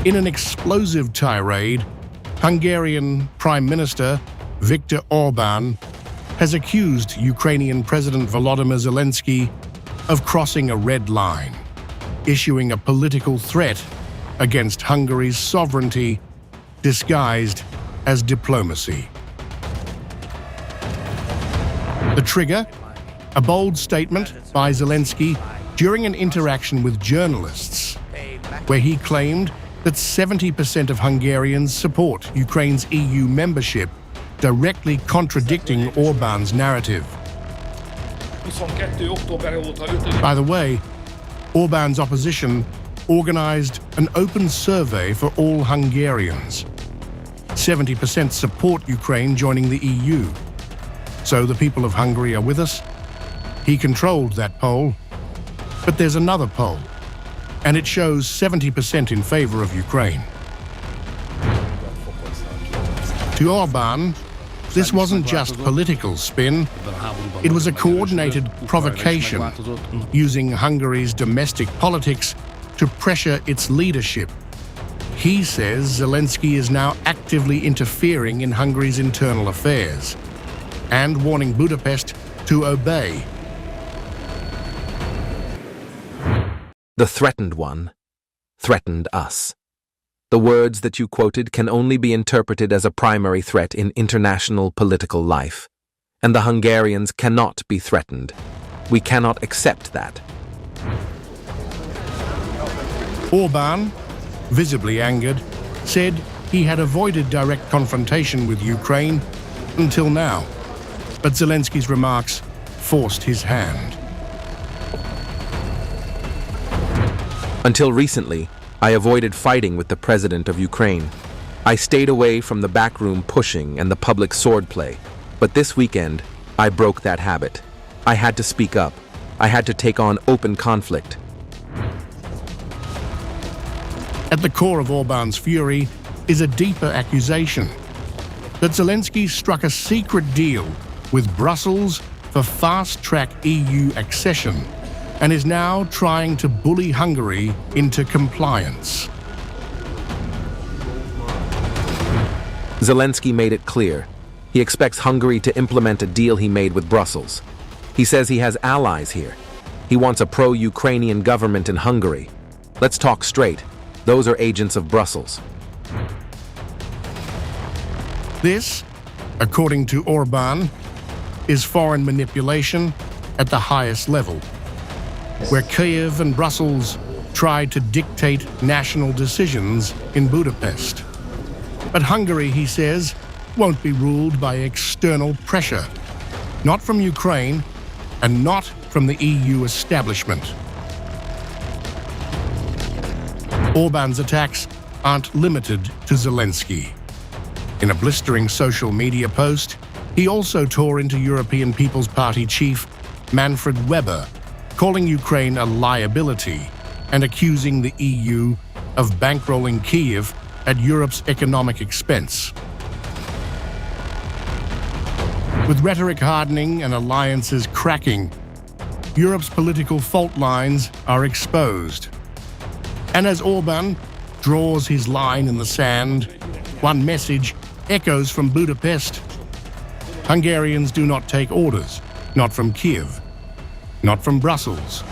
In an explosive tirade, Hungarian Prime Minister Viktor Orban has accused Ukrainian President Volodymyr Zelensky of crossing a red line, issuing a political threat against Hungary's sovereignty disguised as diplomacy. The trigger? A bold statement by Zelensky during an interaction with journalists, where he claimed that 70% of Hungarians support Ukraine's EU membership, directly contradicting Orbán's narrative. By the way, Orbán's opposition organized an open survey for all Hungarians. 70% support Ukraine joining the EU. So the people of Hungary are with us? He controlled that poll. But there's another poll, and it shows 70% in favor of Ukraine. To Orbán, this wasn't just political spin. It was a coordinated provocation, using Hungary's domestic politics to pressure its leadership. He says Zelensky is now actively interfering in Hungary's internal affairs and warning Budapest to obey. The threatened one threatened us. The words that you quoted can only be interpreted as a primary threat in international political life, and the Hungarians cannot be threatened. We cannot accept that. Orbán, visibly angered, said he had avoided direct confrontation with Ukraine until now, but Zelensky's remarks forced his hand. Until recently, I avoided fighting with the president of Ukraine. I stayed away from the backroom pushing and the public swordplay. But this weekend, I broke that habit. I had to speak up. I had to take on open conflict. At the core of Orbán's fury is a deeper accusation that Zelensky struck a secret deal with Brussels for fast-track EU accession and is now trying to bully Hungary into compliance. Zelensky made it clear. He expects Hungary to implement a deal he made with Brussels. He says he has allies here. He wants a pro-Ukrainian government in Hungary. Let's talk straight. Those are agents of Brussels. This, according to Orbán, is foreign manipulation at the highest level, where Kiev and Brussels tried to dictate national decisions in Budapest. But Hungary, he says, won't be ruled by external pressure, not from Ukraine and not from the EU establishment. Orbán's attacks aren't limited to Zelensky. In a blistering social media post, he also tore into European People's Party chief Manfred Weber, calling Ukraine a liability and accusing the EU of bankrolling Kiev at Europe's economic expense. With rhetoric hardening and alliances cracking, Europe's political fault lines are exposed. And as Orbán draws his line in the sand, one message echoes from Budapest. Hungarians do not take orders, not from Kiev, not from Brussels,